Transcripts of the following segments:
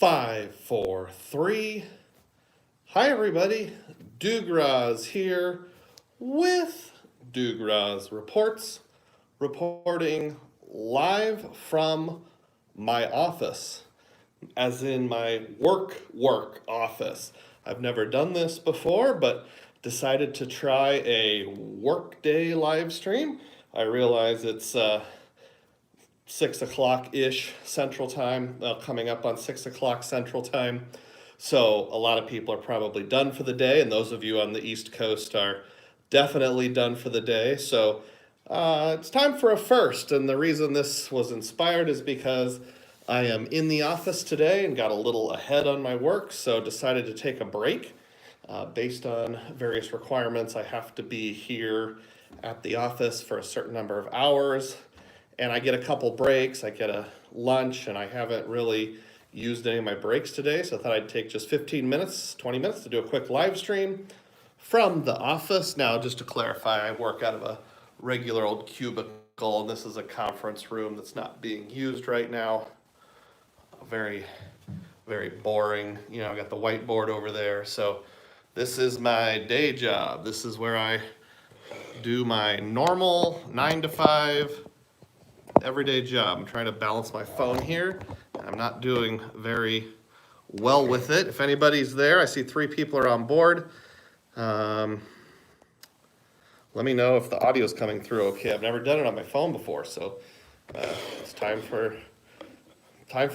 5, 4, 3. Hi everybody, Dugroz here with Dugroz Reports, reporting live from my office, as in my work office. I've never done this before, but decided to try a workday live stream. I realize it's 6 o'clock-ish Central Time, coming up on 6 o'clock Central Time. So a lot of people are probably done for the day, and those of you on the East Coast are definitely done for the day. So it's time for a first, and the reason this was inspired is because I am in the office today and got a little ahead on my work, so decided to take a break. Based on various requirements, I have to be here at the office for a certain number of hours, and I get a couple breaks. I get a lunch, and I haven't really used any of my breaks today, so I thought I'd take just 15 minutes, 20 minutes to do a quick live stream from the office. Now, just to clarify, I work out of a regular old cubicle, and this is a conference room that's not being used right now. Very, very boring. You know, I got the whiteboard over there, so this is my day job. This is where I do my normal 9 to 5 everyday job. I'm trying to balance my phone here, and I'm not doing very well with it. If anybody's there, I see 3 people are on board. Let me know if the audio is coming through okay. I've never done it on my phone before, so it's time for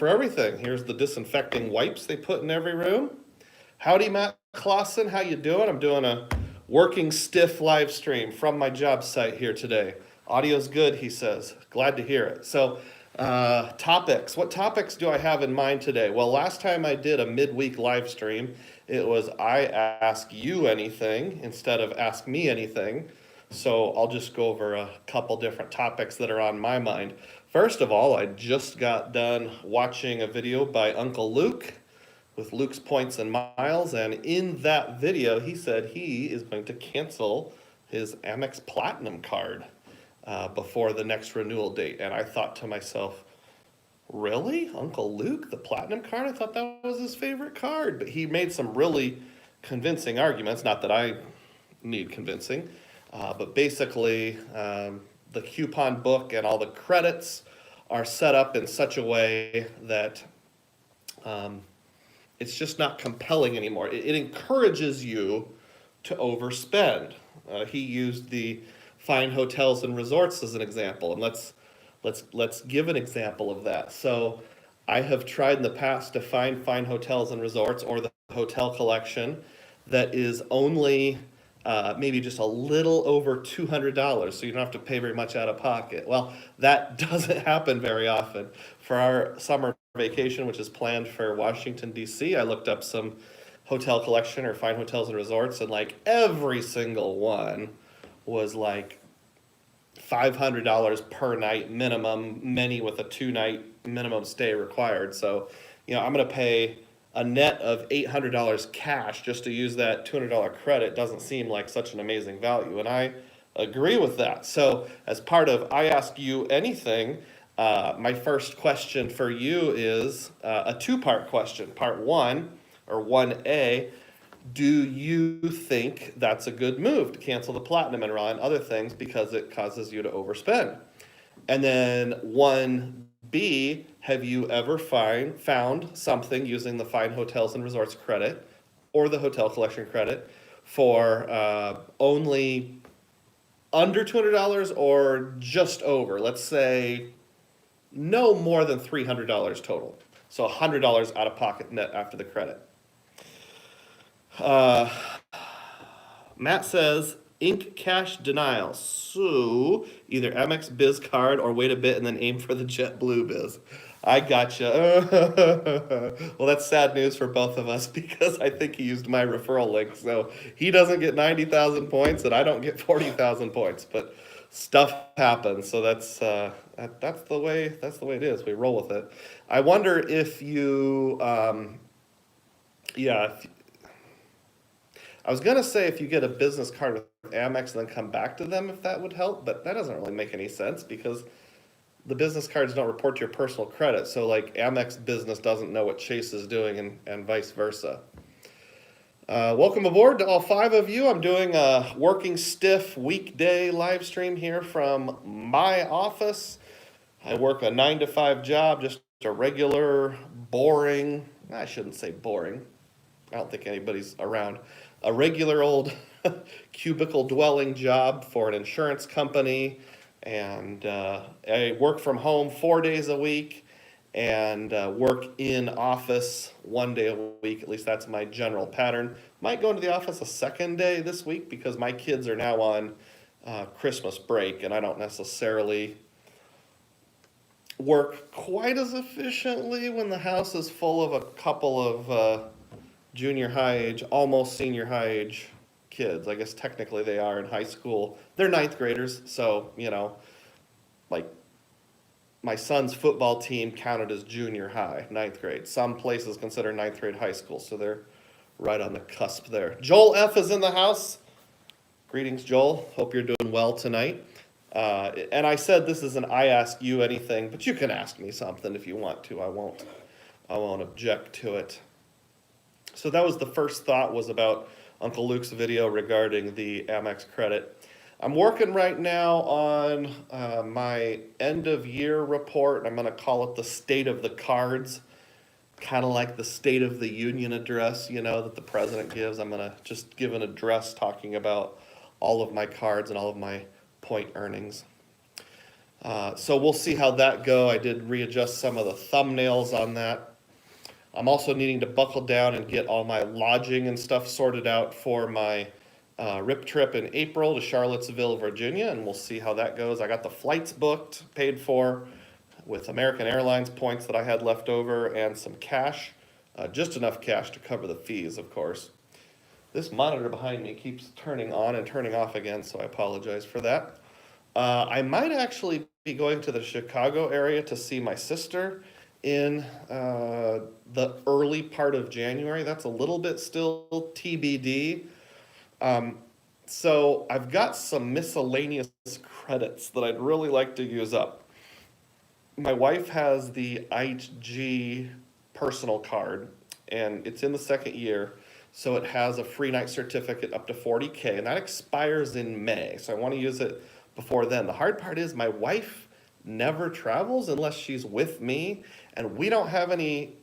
everything. Here's the disinfecting wipes they put in every room. Howdy, Matt Clausen, how you doing? I'm doing a working stiff live stream from my job site here today. Audio's good, he says. Glad to hear it. So, topics. What topics do I have in mind today? Well, last time I did a midweek live stream, it was I ask you anything instead of ask me anything. So I'll just go over a couple different topics that are on my mind. First of all, I just got done watching a video by Uncle Luke with Luke's Points and Miles, and in that video, he said he is going to cancel his Amex Platinum card before the next renewal date. And I thought to myself, really? Uncle Luke, the Platinum card? I thought that was his favorite card. But he made some really convincing arguments, not that I need convincing, but basically the coupon book and all the credits are set up in such a way that it's just not compelling anymore. It encourages you to overspend. He used the fine hotels and resorts as an example, and let's give an example of that. So I have tried in the past to find fine hotels and resorts or the hotel collection that is only maybe just a little over $200, so you don't have to pay very much out of pocket. Well, that doesn't happen very often. For our summer vacation, which is planned for Washington, D.C., I looked up some hotel collection or fine hotels and resorts, and like every single one was like $500 per night minimum, many with a 2-night minimum stay required. So, you know, I'm going to pay a net of $800 cash just to use that $200 credit. Doesn't seem like such an amazing value, and I agree with that. So as part of I Ask You Anything, my first question for you is a 2-part question. Part 1, or 1A, do you think that's a good move to cancel the Platinum and rely on other things because it causes you to overspend? And then 1B, have you ever found something using the Fine Hotels and Resorts credit or the hotel collection credit for only under $200 or just over? Let's say no more than $300 total. So $100 out of pocket net after the credit. Matt says, ink cash denial. So either Amex Biz card or wait a bit and then aim for the JetBlue Biz. I gotcha. Well, that's sad news for both of us because I think he used my referral link. So he doesn't get 90,000 points and I don't get 40,000 points. But stuff happens. So that's the way it is. We roll with it. I wonder if you, I was going to say if you get a business card with Amex and then come back to them if that would help, but that doesn't really make any sense because the business cards don't report to your personal credit. So like Amex Business doesn't know what Chase is doing and vice versa. Welcome aboard to all 5 of you. I'm doing a working stiff weekday live stream here from my office. I work a 9 to 5 job, just a regular, boring, I shouldn't say boring. I don't think anybody's around. A regular old cubicle dwelling job for an insurance company. And I work from home 4 days a week and work in office 1 day a week. At least that's my general pattern. Might go into the office a second day this week because my kids are now on Christmas break and I don't necessarily work quite as efficiently when the house is full of a couple of junior high age, almost senior high age kids. I guess technically they are in high school. They're 9th graders, so, you know, like my son's football team counted as junior high, 9th grade. Some places consider 9th grade high school, so they're right on the cusp there. Joel F. is in the house. Greetings, Joel. Hope you're doing well tonight. And I said this is an I ask you anything, but you can ask me something if you want to. I won't object to it. So that was the first thought, was about Uncle Luke's video regarding the Amex credit. I'm working right now on my end of year report. I'm going to call it the state of the cards, kind of like the State of the Union address, you know, that the president gives. I'm going to just give an address talking about all of my cards and all of my point earnings. So we'll see how that go. I did readjust some of the thumbnails on that. I'm also needing to buckle down and get all my lodging and stuff sorted out for my RIP trip in April to Charlottesville, Virginia, and we'll see how that goes. I got the flights booked, paid for, with American Airlines points that I had left over and some cash, just enough cash to cover the fees, of course. This monitor behind me keeps turning on and turning off again, so I apologize for that. I might actually be going to the Chicago area to see my sister in the early part of January. That's a little bit still TBD. So I've got some miscellaneous credits that I'd really like to use up. My wife has the IG personal card, and it's in the 2nd year, so it has a free night certificate up to $40K, and that expires in May, so I want to use it before then. The hard part is my wife never travels unless she's with me, and we don't have any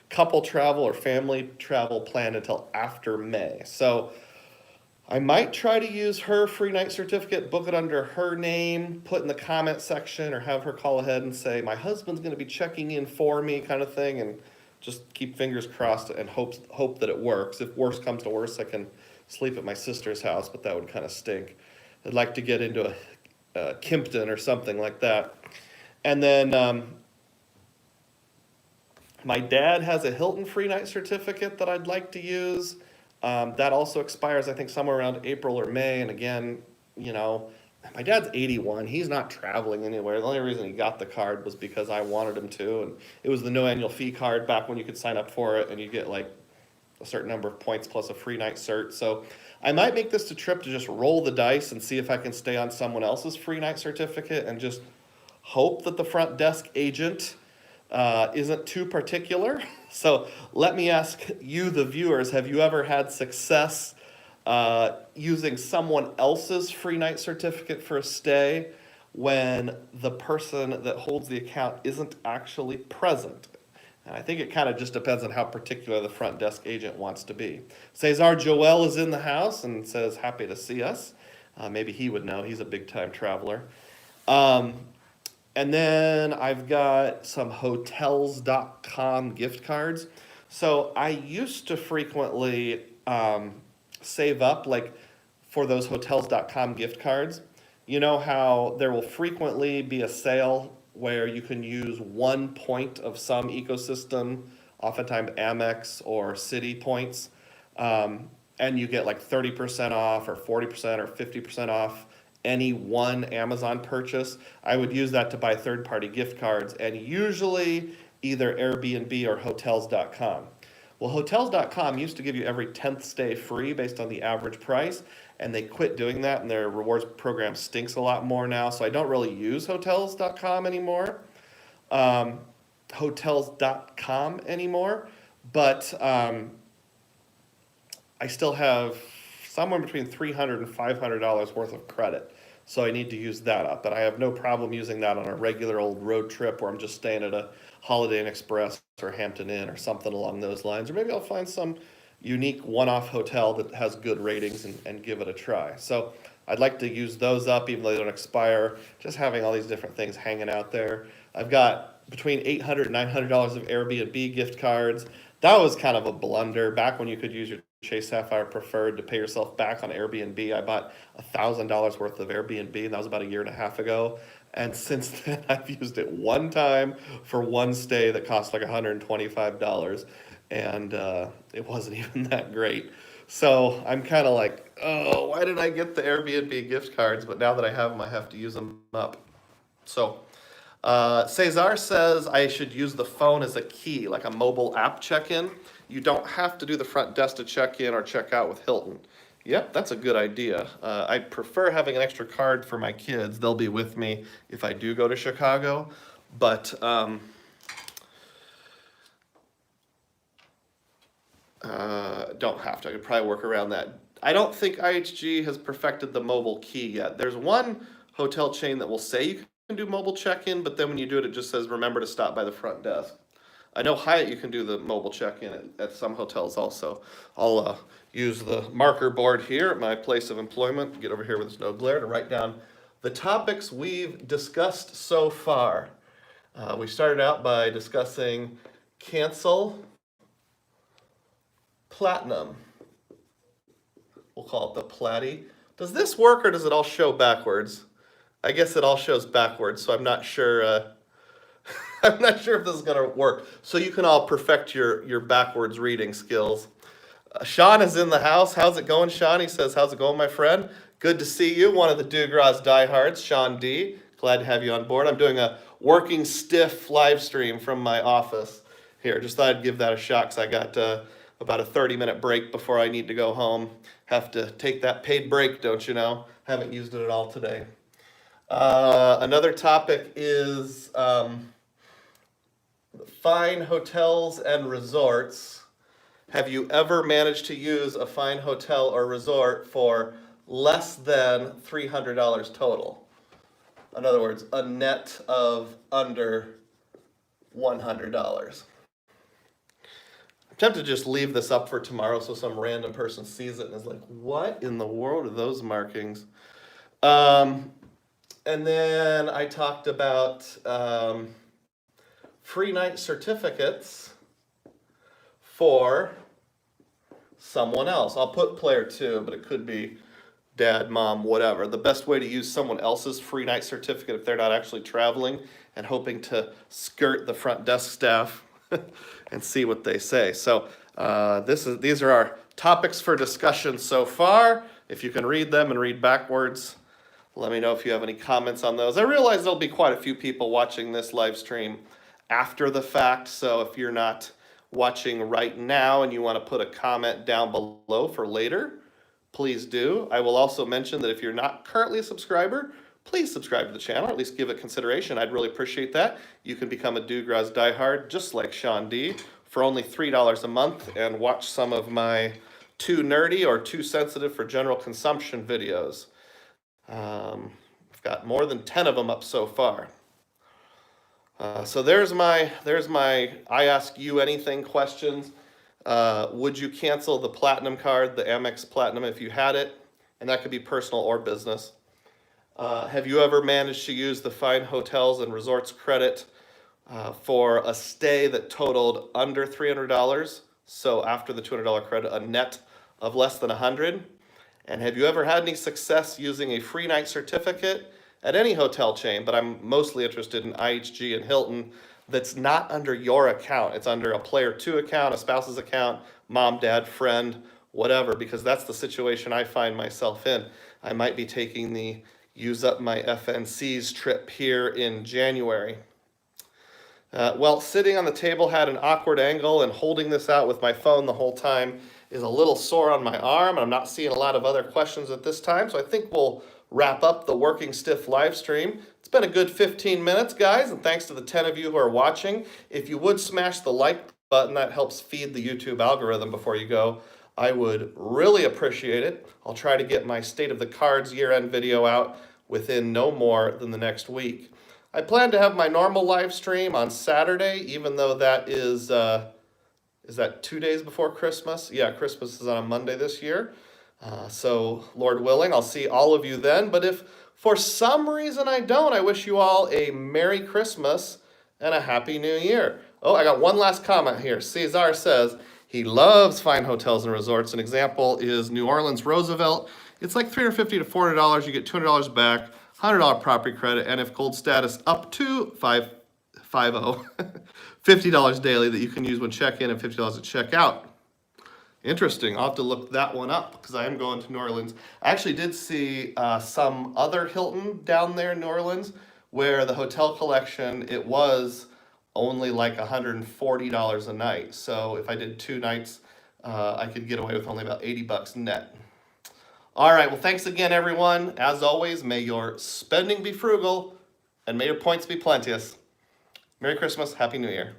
couple travel or family travel planned until after May. So I might try to use her free night certificate, book it under her name, put in the comment section, or have her call ahead and say, my husband's going to be checking in for me, kind of thing, and just keep fingers crossed and hope that it works. If worse comes to worse, I can sleep at my sister's house, but that would kind of stink. I'd like to get into a Kimpton or something like that. And then my dad has a Hilton free night certificate that I'd like to use. That also expires, I think, somewhere around April or May. And again, you know, my dad's 81. He's not traveling anywhere. The only reason he got the card was because I wanted him to. And it was the no annual fee card back when you could sign up for it and you get like a certain number of points plus a free night cert. So I might make this a trip to just roll the dice and see if I can stay on someone else's free night certificate and just hope that the front desk agent isn't too particular. So let me ask you, the viewers, have you ever had success using someone else's free night certificate for a stay when the person that holds the account isn't actually present? And I think it kind of just depends on how particular the front desk agent wants to be. Cesar Joel is in the house and says, happy to see us. Maybe he would know. He's a big-time traveler. And then I've got some hotels.com gift cards. So I used to frequently save up like for those hotels.com gift cards. You know how there will frequently be a sale where you can use 1 point of some ecosystem, oftentimes Amex or Citi points, and you get like 30% off or 40% or 50% off any one Amazon purchase. I would use that to buy third-party gift cards, and usually either Airbnb or hotels.com. Well, hotels.com used to give you every 10th stay free based on the average price, and they quit doing that, and their rewards program stinks a lot more now, so I don't really use hotels.com anymore. Hotels.com anymore, but I still have somewhere between $300 and $500 worth of credit. So I need to use that up. And I have no problem using that on a regular old road trip where I'm just staying at a Holiday Inn Express or Hampton Inn or something along those lines. Or maybe I'll find some unique one-off hotel that has good ratings and give it a try. So I'd like to use those up even though they don't expire. Just having all these different things hanging out there. I've got between $800 and $900 of Airbnb gift cards. That was kind of a blunder. Back when you could use your Chase Sapphire Preferred to pay yourself back on Airbnb, I bought $1,000 worth of Airbnb, and that was about a year and a half ago. And since then, I've used it one time for one stay that cost like $125, and it wasn't even that great. So I'm kind of like, oh, why did I get the Airbnb gift cards? But now that I have them, I have to use them up. So Cesar says I should use the phone as a key, like a mobile app check-in. You don't have to do the front desk to check in or check out with Hilton. Yep, that's a good idea. I prefer having an extra card for my kids. They'll be with me if I do go to Chicago, but don't have to. I could probably work around that. I don't think IHG has perfected the mobile key yet. There's one hotel chain that will say you can do mobile check-in, but then when you do it, it just says remember to stop by the front desk. I know Hyatt you can do the mobile check-in at some hotels also. I'll use the marker board here at my place of employment, get over here where there's no glare, to write down the topics we've discussed so far. We started out by discussing cancel platinum. We'll call it the Platy. Does this work or does it all show backwards? I guess it all shows backwards, so I'm not sure. I'm not sure if this is going to work. So you can all perfect your backwards reading skills. Sean is in the house. How's it going, Sean? He says, how's it going, my friend? Good to see you. One of the Dugroz diehards, Sean D. Glad to have you on board. I'm doing a working stiff live stream from my office here. Just thought I'd give that a shot because I got about a 30-minute break before I need to go home. Have to take that paid break, don't you know? Haven't used it at all today. Another topic is fine hotels and resorts. Have you ever managed to use a fine hotel or resort for less than $300 total? In other words, a net of under $100. I'm tempted to just leave this up for tomorrow so some random person sees it and is like, what in the world are those markings? And then I talked about free night certificates for someone else. I'll put player 2, but it could be dad, mom, whatever. The best way to use someone else's free night certificate if they're not actually traveling and hoping to skirt the front desk staff and see what they say. So these are our topics for discussion so far. If you can read them and read backwards, let me know if you have any comments on those. I realize there'll be quite a few people watching this live stream after the fact, so if you're not watching right now and you want to put a comment down below for later, please do. I will also mention that if you're not currently a subscriber, please subscribe to the channel, or at least give it consideration. I'd really appreciate that. You can become a Dugroz diehard, just like Sean D, for only $3 a month and watch some of my too nerdy or too sensitive for general consumption videos. I've got more than 10 of them up so far. So there's my I ask you anything questions. Would you cancel the Platinum card, the Amex Platinum, if you had it? And that could be personal or business. Have you ever managed to use the fine hotels and resorts credit for a stay that totaled under $300? So after the $200 credit, a net of less than $100? And have you ever had any success using a free night certificate at any hotel chain, but I'm mostly interested in IHG and Hilton, that's not under your account? It's under a player 2 account, a spouse's account, mom, dad, friend, whatever, because that's the situation I find myself in. I might be taking the use up my FNCs trip here in January. Well, sitting on the table had an awkward angle, and holding this out with my phone the whole time is a little sore on my arm, and I'm not seeing a lot of other questions at this time, so I think we'll wrap up the Working Stiff live stream. It's been a good 15 minutes, guys, and thanks to the 10 of you who are watching. If you would smash the like button, that helps feed the YouTube algorithm before you go. I would really appreciate it. I'll try to get my State of the Cards year-end video out within no more than the next week. I plan to have my normal live stream on Saturday, even though that is that 2 days before Christmas? Yeah, Christmas is on a Monday this year. So, Lord willing, I'll see all of you then. But if for some reason I don't, I wish you all a Merry Christmas and a Happy New Year. Oh, I got one last comment here. Cesar says he loves fine hotels and resorts. An example is New Orleans Roosevelt. It's like $350 to $400. You get $200 back, $100 property credit, and if gold status up to $50, $50 daily that you can use when check-in and $50 at check-out. Interesting. I'll have to look that one up because I am going to New Orleans. I actually did see some other Hilton down there in New Orleans where the hotel collection, it was only like $140 a night. So if I did 2 nights, I could get away with only about $80 net. All right, well, thanks again, everyone. As always, may your spending be frugal and may your points be plenteous. Merry Christmas, Happy New Year.